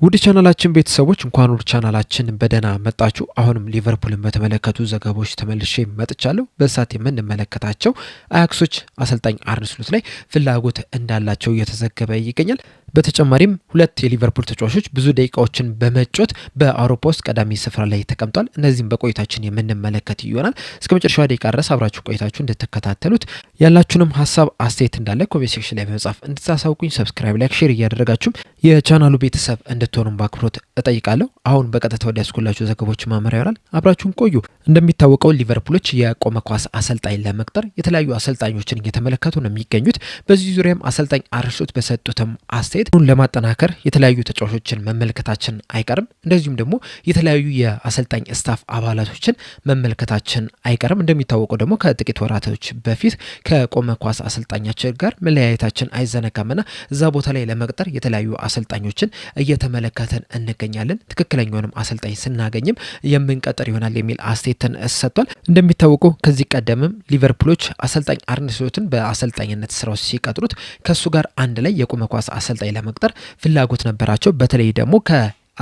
ውድ ቻናላችን ቤተሰቦች እንኳን ወደ ቻናላችን በደህና መጣችሁ። አሁንም ሊቨርፑልን በተመለከቱ ዘገባዎች ተመልሼ መጥቻለሁ። በሳት የምንመለከታቸው አያክሶች አሰልጣኝ አርነ ስሎት ላይ ፍላጎት እንዳላቸው እየተዘገበ ይገኛል። በተጨማሪም ሁለት የሊቨርፑል ተጫዋቾች ብዙ ደቂቃዎችን በመጫወት በአውሮፓ ውስጥ ቀዳሚ ስፍራ ላይ ተቀምጧል። እነዚህም በቆይታችን የምንመለከት ይሆናል። እስከ መጨረሻው ደቂቃ ድረስ አብራችሁ ቆይታችሁ እንድትከታተሉት ያላችሁንም ሀሳብ አስተያየት እንዳለ ኮሜንት ሴክሽን ላይ በመጻፍ እንድታሳውቁኝ፣ ሰብስክራይብ፣ ላይክ፣ ሼር እያደረጋችሁም የቻናሉ ቤተሰብ እንድትሆኑም በአክብሮት እጠይቃለሁ። አሁን በቀጥታ ወደ ያስኩላችሁ ዘገባዎች ማመሪያ ይሆናል። አብራችሁን ቆዩ። እንደሚታወቀው ሊቨርፑሎች የቆመ ኳስ አሰልጣኝ ለመቅጠር የተለያዩ አሰልጣኞችን እየተመለከቱ ነው የሚገኙት። በዚህ ዙሪያም አሰልጣኝ አርነ ስሎት በሰጡትም አስተያየት ለማጠናከር የተለያዩ ተጫዋቾችን መመልከታችን አይቀርም። እንደዚሁም ደግሞ የተለያዩ የአሰልጣኝ ስታፍ አባላቶችን መመልከታችን አይቀርም። እንደሚታወቀው ደግሞ ከጥቂት ወራቶች በፊት ከቆመ ኳስ አሰልጣኛችን ጋር መለያየታችን አይዘነጋምና እዛ ቦታ ላይ ለመቅጠር የተለያዩ አሰልጣኞችን እየተመለከተን እንገኛለን። ትክክለኛውንም አሰልጣኝ ስናገኝም የምንቀጥር ይሆናል የሚል አስተያየትን ሰጥቷል። እንደሚታወቀው ከዚህ ቀደምም ሊቨርፑሎች አሰልጣኝ አርነ ስሎትን በአሰልጣኝነት ስራው ሲቀጥሩት ከሱ ጋር አንድ ላይ የቆመ ኳስ አሰልጣኝ ለመቅጠር ፍላጎት ነበራቸው። በተለይ ደግሞ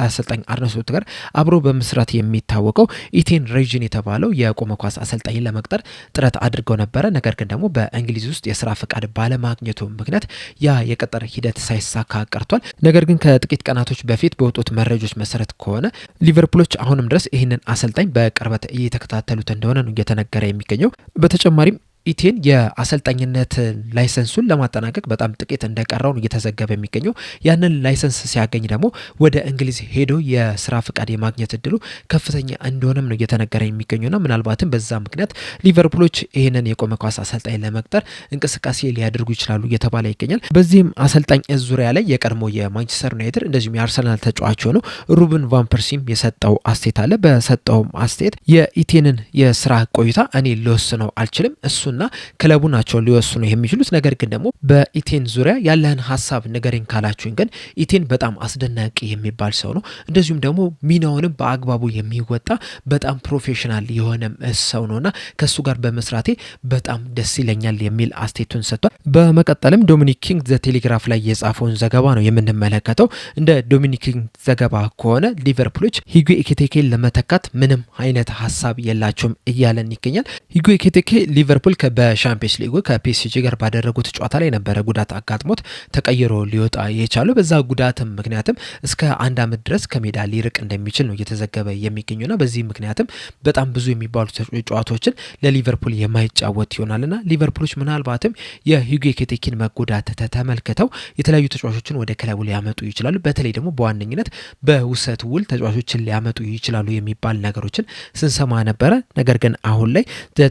አሰልጣኝ አርነ ስሎት ጋር አብሮ በመስራት የሚታወቀው ኢቴን ሬጅን የተባለው የቆመ ኳስ አሰልጣኝ ለመቅጠር ጥረት አድርገው ነበረ። ነገር ግን ደግሞ በእንግሊዝ ውስጥ የስራ ፈቃድ ባለማግኘቱ ምክንያት ያ የቅጥር ሂደት ሳይሳካ ቀርቷል። ነገር ግን ከጥቂት ቀናቶች በፊት በወጡት መረጃዎች መሰረት ከሆነ ሊቨርፑሎች አሁንም ድረስ ይህንን አሰልጣኝ በቅርበት እየተከታተሉት እንደሆነ ነው እየተነገረ የሚገኘው። በተጨማሪም ኢቴን የአሰልጣኝነት ላይሰንሱን ለማጠናቀቅ በጣም ጥቂት እንደቀረው እየተዘገበ የሚገኘው። ያንን ላይሰንስ ሲያገኝ ደግሞ ወደ እንግሊዝ ሄዶ የስራ ፍቃድ የማግኘት እድሉ ከፍተኛ እንደሆነም ነው እየተነገረ የሚገኘውና ምናልባትም በዛ ምክንያት ሊቨርፑሎች ይህንን የቆመ ኳስ አሰልጣኝ ለመቅጠር እንቅስቃሴ ሊያደርጉ ይችላሉ እየተባለ ይገኛል። በዚህም አሰልጣኝ ዙሪያ ላይ የቀድሞ የማንቸስተር ዩናይትድ እንደዚሁም የአርሰናል ተጫዋች ሆነው ሩበን ቫን ፐርሲም የሰጠው አስተያየት አለ። በሰጠውም አስተያየት የኢቴንን የስራ ቆይታ እኔ ልወስነው አልችልም፣ እሱ እና ክለቡ ናቸው ሊወስኑ የሚችሉት። ነገር ግን ደግሞ በኢቴን ዙሪያ ያለህን ሀሳብ ንገረኝ ካላችሁኝ ግን ኢቴን በጣም አስደናቂ የሚባል ሰው ነው። እንደዚሁም ደግሞ ሚናውንም በአግባቡ የሚወጣ በጣም ፕሮፌሽናል የሆነ ሰው ነውና ከሱ ጋር በመስራቴ በጣም ደስ ይለኛል የሚል አስተያየቱን ሰጥቷል። በመቀጠልም ዶሚኒክ ኪንግ ዘ ቴሌግራፍ ላይ የጻፈውን ዘገባ ነው የምንመለከተው። እንደ ዶሚኒክ ኪንግ ዘገባ ከሆነ ሊቨርፑሎች ሂጎ ኤኪቲኬን ለመተካት ምንም አይነት ሀሳብ የላቸውም እያለን ይገኛል። ሂጎ ኤኪቲኬ ሊቨርፑል በሻምፒየንስ ሊጉ ከፒኤስጂ ጋር ባደረጉት ጨዋታ ላይ ነበረ ጉዳት አጋጥሞት ተቀይሮ ሊወጣ የቻለው። በዛ ጉዳትም ምክንያትም እስከ 1 ዓመት ድረስ ከሜዳ ሊርቅ እንደሚችል ነው እየተዘገበ የሚገኙና በዚህ ምክንያትም በጣም ብዙ የሚባሉ ጨዋታዎችን ለሊቨርፑል የማይጫወት ይሆናልና ሊቨርፑሎች ምናልባትም የሂጎ ኤኪቲኬን መጎዳት ተመልክተው የተለያዩ ተጫዋቾችን ወደ ክለቡ ሊያመጡ ይችላሉ። በተለይ ደግሞ በዋነኝነት በውሰት ውል ተጫዋቾችን ሊያመጡ ይችላሉ የሚባል ነገሮችን ስንሰማ ነበረ። ነገር ግን አሁን ላይ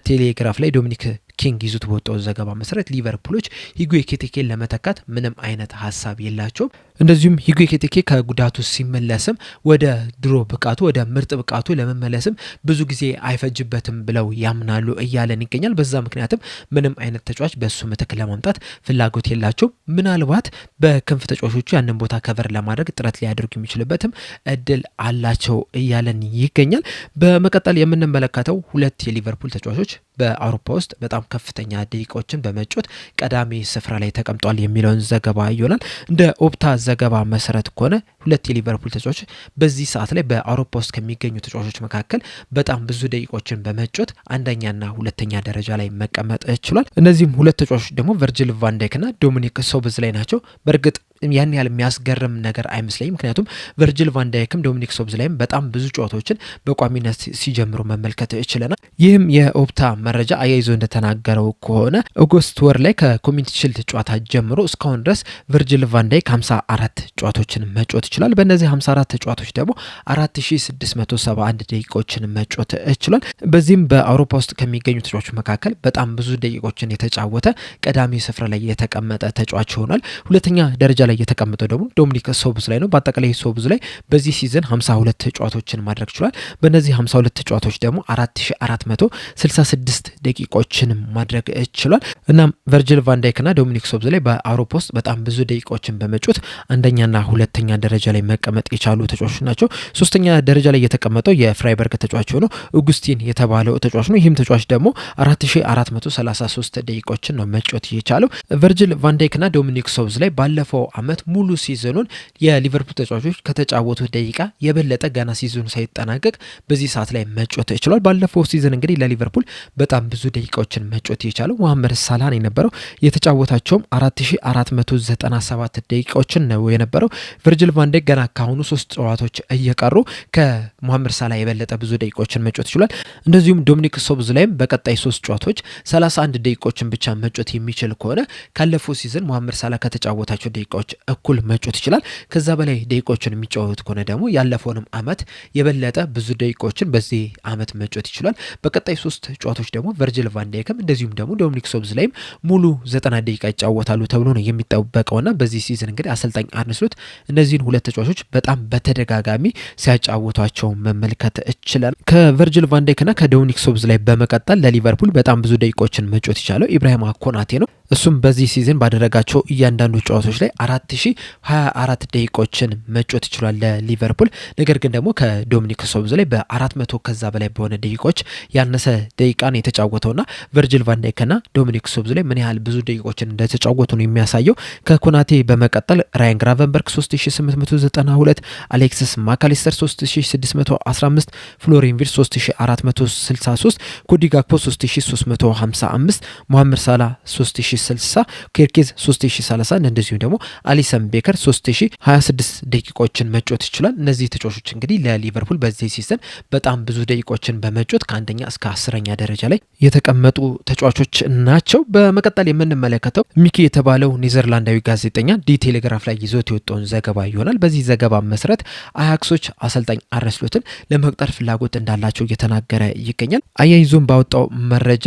ቴሌግራፍ ላይ ዶሚኒክ ኪንግ ይዙት በወጣው ዘገባ መሰረት ሊቨርፑሎች ሂጎ ኤኪቲኬን ለመተካት ምንም አይነት ሀሳብ የላቸውም። እንደዚሁም ሂጎ ኤኪቲኬ ከጉዳቱ ሲመለስም ወደ ድሮ ብቃቱ ወደ ምርጥ ብቃቱ ለመመለስም ብዙ ጊዜ አይፈጅበትም ብለው ያምናሉ እያለን ይገኛል። በዛ ምክንያትም ምንም አይነት ተጫዋች በሱ ምትክ ለማምጣት ፍላጎት የላቸውም። ምናልባት በክንፍ ተጫዋቾቹ ያንን ቦታ ከቨር ለማድረግ ጥረት ሊያደርጉ የሚችልበትም እድል አላቸው እያለን ይገኛል። በመቀጠል የምንመለከተው ሁለት የሊቨርፑል ተጫዋቾች በአውሮፓ ውስጥ በጣም ከፍተኛ ደቂቃዎችን በመጫወት ቀዳሚ ስፍራ ላይ ተቀምጧል የሚለውን ዘገባ ይሆናል። እንደ ኦፕታ ዘገባ መሰረት ከሆነ ሁለት የሊቨርፑል ተጫዋቾች በዚህ ሰዓት ላይ በአውሮፓ ውስጥ ከሚገኙ ተጫዋቾች መካከል በጣም ብዙ ደቂቃዎችን በመጫወት አንደኛና ሁለተኛ ደረጃ ላይ መቀመጥ ችሏል። እነዚህም ሁለት ተጫዋቾች ደግሞ ቨርጂል ቫን ዳይክ እና ዶሚኒክ ሶቦስላይ ናቸው። በእርግጥ ያን ያህል የሚያስገርም ነገር አይመስለኝም። ምክንያቱም ቨርጂል ቫን ዳይክም ዶሚኒክ ሶቦስላይም በጣም ብዙ ጨዋታዎችን በቋሚነት ሲጀምሩ መመልከት ይችላል። ይህም የኦፕታ መረጃ አያይዞ እንደተናገረው ከሆነ ኦገስት ወር ላይ ከኮሚኒቲ ሺልድ ጨዋታ ጀምሮ እስካሁን ድረስ ቨርጂል ቫን ዳይክ 54 ጨዋታዎችን መጫወት ይችላል። በእነዚህ 54 ጨዋታዎች ደግሞ 4671 ደቂቃዎችን መጫወት ይችላል። በዚህም በአውሮፓ ውስጥ ከሚገኙ ተጫዋቾች መካከል በጣም ብዙ ደቂቃዎችን የተጫወተ ቀዳሚ ስፍራ ላይ የተቀመጠ ተጫዋች ሆኗል። ሁለተኛ ደረጃ ላይ የተቀመጠው ደግሞ ዶሚኒክ ሶቦስላይ ነው። በአጠቃላይ ሶቦስላይ በዚህ ሲዝን 52 ጨዋታዎችን ማድረግ ችሏል። በእነዚህ 52 ጨዋታዎች ደግሞ 4466 ደቂቃዎችን ማድረግ ችሏል። እናም ቨርጂል ቫን ዳይክ እና ዶሚኒክ ሶቦስላይ በአውሮፓ ውስጥ በጣም ብዙ ደቂቃዎችን በመጫወት አንደኛና ሁለተኛ ደረጃ ላይ መቀመጥ የቻሉ ተጫዋቾች ናቸው። ሶስተኛ ደረጃ ላይ የተቀመጠው የፍራይበርግ ተጫዋች ሆኖ ኦጉስቲን የተባለው ተጫዋች ነው። ይህም ተጫዋች ደግሞ 4433 ደቂቃዎችን ነው መጫወት የቻለው። ቨርጂል ቫን ዳይክ እና ዶሚኒክ ሶቦስላይ ባለፈው ዓመት ሙሉ ሲዝኑን የሊቨርፑል ተጫዋቾች ከተጫወቱት ደቂቃ የበለጠ ገና ሲዝኑ ሳይጠናቀቅ በዚህ ሰዓት ላይ መጮት ችሏል። ባለፈው ሲዝን እንግዲህ ለሊቨርፑል በጣም ብዙ ደቂቃዎችን መጮት የቻለው መሐመድ ሳላህ ነው የነበረው። የተጫወታቸውም 4497 ደቂቃዎችን ነው የነበረው። ቨርጅል ቫን ዳይክ ገና ካሁኑ 3 ጨዋታዎች እየቀሩ ከመሐመድ ሳላህ የበለጠ ብዙ ደቂቃዎችን መጮት ችሏል። እንደዚሁም ዶሚኒክ ሶቦስላይም በቀጣይ 3 ጨዋታዎች 31 ደቂቃዎችን ብቻ መጮት የሚችል ከሆነ ካለፈው ሲዝን መሐመድ ሳላህ ከተጫወታቸው ደቂቃዎች እኩል መጮት ይችላል። ከዛ በላይ ደቂቃዎችን የሚጫወት ከሆነ ደግሞ ያለፈውንም አመት የበለጠ ብዙ ደቂቃዎችን በዚህ አመት መጮት ይችላል። በቀጣይ 3 ጨዋታዎች ደግሞ ቨርጅል ቫን ዳይክም እንደዚሁም ደግሞ ዶሚኒክ ሶቦስላይም ሙሉ 90 ደቂቃ ይጫወታሉ ተብሎ ነው የሚጠበቀውና በዚህ ሲዝን እንግዲህ አሰልጣኝ አርነ ስሎት እነዚህን 2 ተጫዋቾች በጣም በተደጋጋሚ ሲያጫውቷቸው መመልከት ይችላል። ከቨርጅል ቫን ዳይክና ከዶሚኒክ ሶቦስላይ በመቀጠል ለሊቨርፑል በጣም ብዙ ደቂቃዎችን መጮት ይቻለው ኢብራሂማ ኮናቴ ነው። እሱም በዚህ ሲዝን ባደረጋቸው እያንዳንዱ ጨዋታዎች ላይ 4024 ደቂቃዎችን መጮት ይችላል ለሊቨርፑል። ነገር ግን ደግሞ ከዶሚኒክ ሶቦስላይ በ400 ከዛ በላይ በሆነ ደቂቃዎች ያነሰ ደቂቃን የተጫወተውና ቨርጅል ቫን ዳይክና ዶሚኒክ ሶቦስላይ ምን ያህል ብዙ ደቂቃዎችን እንደተጫወቱ ነው የሚያሳየው። ከኮናቴ በመቀጠል ራያን ግራቨንበርግ 3892፣ አሌክሲስ ማካሊስተር 3615፣ ፍሎሪን ቪርትዝ 3463፣ ኮዲ ጋክፖ 3355፣ መሐመድ ሳላህ 3060፣ ኬርኬዝ 3030 እንደዚሁም ደግሞ አሊሰን ቤከር 3026 ደቂቃዎችን መጮት ይችላል። እነዚህ ተጫዋቾች እንግዲህ ለሊቨርፑል በዚህ ሲዝን በጣም ብዙ ደቂቃዎችን በመጮት ከአንደኛ እስከ 10ኛ ደረጃ ላይ የተቀመጡ ተጫዋቾች ናቸው። በመቀጠል የምንመለከተው ሚኪ የተባለው ኔዘርላንዳዊ ጋዜጠኛ ዲ ቴሌግራፍ ላይ ይዞት የወጣውን ዘገባ ይሆናል። በዚህ ዘገባ መሰረት አያክሶች አሰልጣኝ አርነ ስሎትን ለመቅጠር ፍላጎት እንዳላቸው እየተናገረ ይገኛል። አያይዞም ባወጣው መረጃ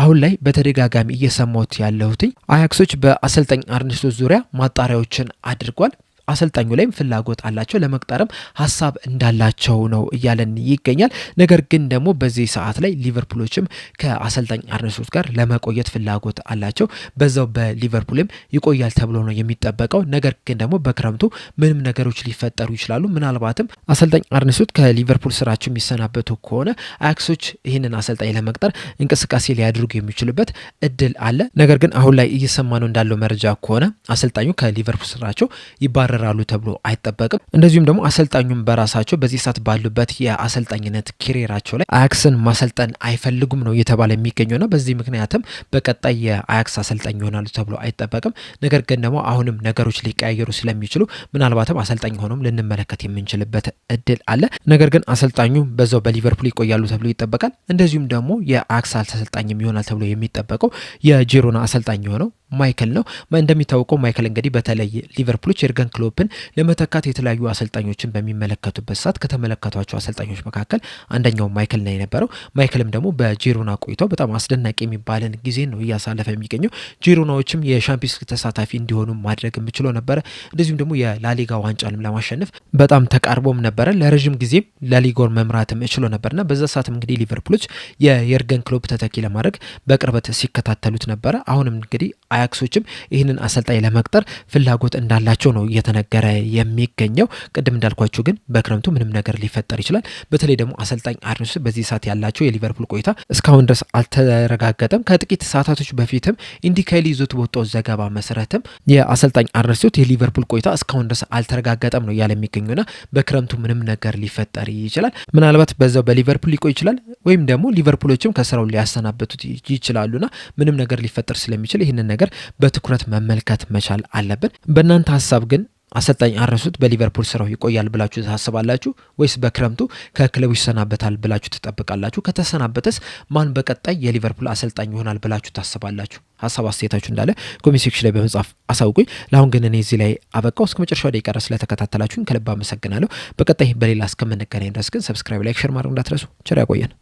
አሁን ላይ በተደጋጋሚ እየሰማሁት ያለሁትኝ አያክሶች በአሰልጣኝ አርነ ስሎት ዙሪያ ማጣሪያዎችን አድርጓል። አሰልጣኙ ላይም ፍላጎት አላቸው፣ ለመቅጠርም ሀሳብ እንዳላቸው ነው እያለን ይገኛል። ነገር ግን ደግሞ በዚህ ሰዓት ላይ ሊቨርፑሎችም ከአሰልጣኝ አርነ ስሎት ጋር ለመቆየት ፍላጎት አላቸው። በዛው በሊቨርፑልም ይቆያል ተብሎ ነው የሚጠበቀው። ነገር ግን ደግሞ በክረምቱ ምንም ነገሮች ሊፈጠሩ ይችላሉ። ምናልባትም አሰልጣኝ አርነ ስሎት ከሊቨርፑል ስራቸው የሚሰናበቱ ከሆነ አያክሶች ይህንን አሰልጣኝ ለመቅጠር እንቅስቃሴ ሊያደርጉ የሚችሉበት እድል አለ። ነገር ግን አሁን ላይ እየሰማ ነው እንዳለው መረጃ ከሆነ አሰልጣኙ ከሊቨርፑል ስራቸው ይባረራሉ ተብሎ አይጠበቅም። እንደዚሁም ደግሞ አሰልጣኙም በራሳቸው በዚህ ሰዓት ባሉበት የአሰልጣኝነት ኬሪራቸው ላይ አያክስን ማሰልጠን አይፈልጉም ነው እየተባለ የሚገኘውና በዚህ ምክንያትም በቀጣይ የአያክስ አሰልጣኝ ይሆናሉ ተብሎ አይጠበቅም። ነገር ግን ደግሞ አሁንም ነገሮች ሊቀያየሩ ስለሚችሉ ምናልባትም አሰልጣኝ ሆኖም ልንመለከት የምንችልበት እድል አለ። ነገር ግን አሰልጣኙ በዛው በሊቨርፑል ይቆያሉ ተብሎ ይጠበቃል። እንደዚሁም ደግሞ የአያክስ አሰልጣኝም ይሆናል ተብሎ የሚጠበቀው የጂሮና አሰልጣኝ የሆነው ማይክል ነው። እንደሚታወቀው ማይክል እንግዲህ በተለይ ሊቨርፑሎች የርገን ክሎፕን ለመተካት የተለያዩ አሰልጣኞችን በሚመለከቱበት ሰዓት ከተመለከቷቸው አሰልጣኞች መካከል አንደኛው ማይክል ነው የነበረው። ማይክልም ደግሞ በጂሮና ቆይታው በጣም አስደናቂ የሚባልን ጊዜ ነው እያሳለፈ የሚገኘው። ጂሮናዎችም የሻምፒዮንስ ሊግ ተሳታፊ እንዲሆኑ ማድረግ የምችለው ነበረ። እንደዚሁም ደግሞ የላሊጋ ዋንጫንም ለማሸነፍ በጣም ተቃርቦም ነበረ። ለረዥም ጊዜም ላሊጋውን መምራትም እችሎ ነበርና በዛ ሰዓትም እንግዲህ ሊቨርፑሎች የየርገን ክሎፕ ተተኪ ለማድረግ በቅርበት ሲከታተሉት ነበረ። አሁንም እንግዲህ አያክሶችም ይህንን አሰልጣኝ ለመቅጠር ፍላጎት እንዳላቸው ነው እየተነገረ የሚገኘው። ቅድም እንዳልኳችሁ ግን በክረምቱ ምንም ነገር ሊፈጠር ይችላል። በተለይ ደግሞ አሰልጣኝ አርነ ስሎት በዚህ ሰዓት ያላቸው የሊቨርፑል ቆይታ እስካሁን ድረስ አልተረጋገጠም። ከጥቂት ሰዓታቶች በፊትም ኢንዲካይሊ ይዞት በወጣው ዘገባ መሰረትም የአሰልጣኝ አርነ ስሎት የሊቨርፑል ቆይታ እስካሁን ድረስ አልተረጋገጠም ነው እያለ የሚገኙና በክረምቱ ምንም ነገር ሊፈጠር ይችላል። ምናልባት በዛው በሊቨርፑል ሊቆይ ይችላል፣ ወይም ደግሞ ሊቨርፑሎችም ከስራው ሊያሰናበቱት ይችላሉና ምንም ነገር ሊፈጠር ስለሚችል ይህንን ነገር በትኩረት መመልከት መቻል አለብን። በእናንተ ሀሳብ ግን አሰልጣኝ አርነ ስሎት በሊቨርፑል ስራው ይቆያል ብላችሁ ታስባላችሁ ወይስ በክረምቱ ከክለቡ ይሰናበታል ብላችሁ ትጠብቃላችሁ? ከተሰናበተስ ማን በቀጣይ የሊቨርፑል አሰልጣኝ ይሆናል ብላችሁ ታስባላችሁ? ሀሳብ አስተያየታችሁ እንዳለ ኮሜንት ሴክሽን ላይ በመጻፍ አሳውቁኝ። ለአሁን ግን እኔ እዚህ ላይ አበቃው። እስከ መጨረሻው ደቂቃ ድረስ ስለተከታተላችሁኝ ከልብ አመሰግናለሁ። በቀጣይ በሌላ እስከምንገናኝ ድረስ ግን ሰብስክራይብ፣ ላይክ፣ ሼር ማድረግ እንዳትረሱ። ቸር ያቆየን።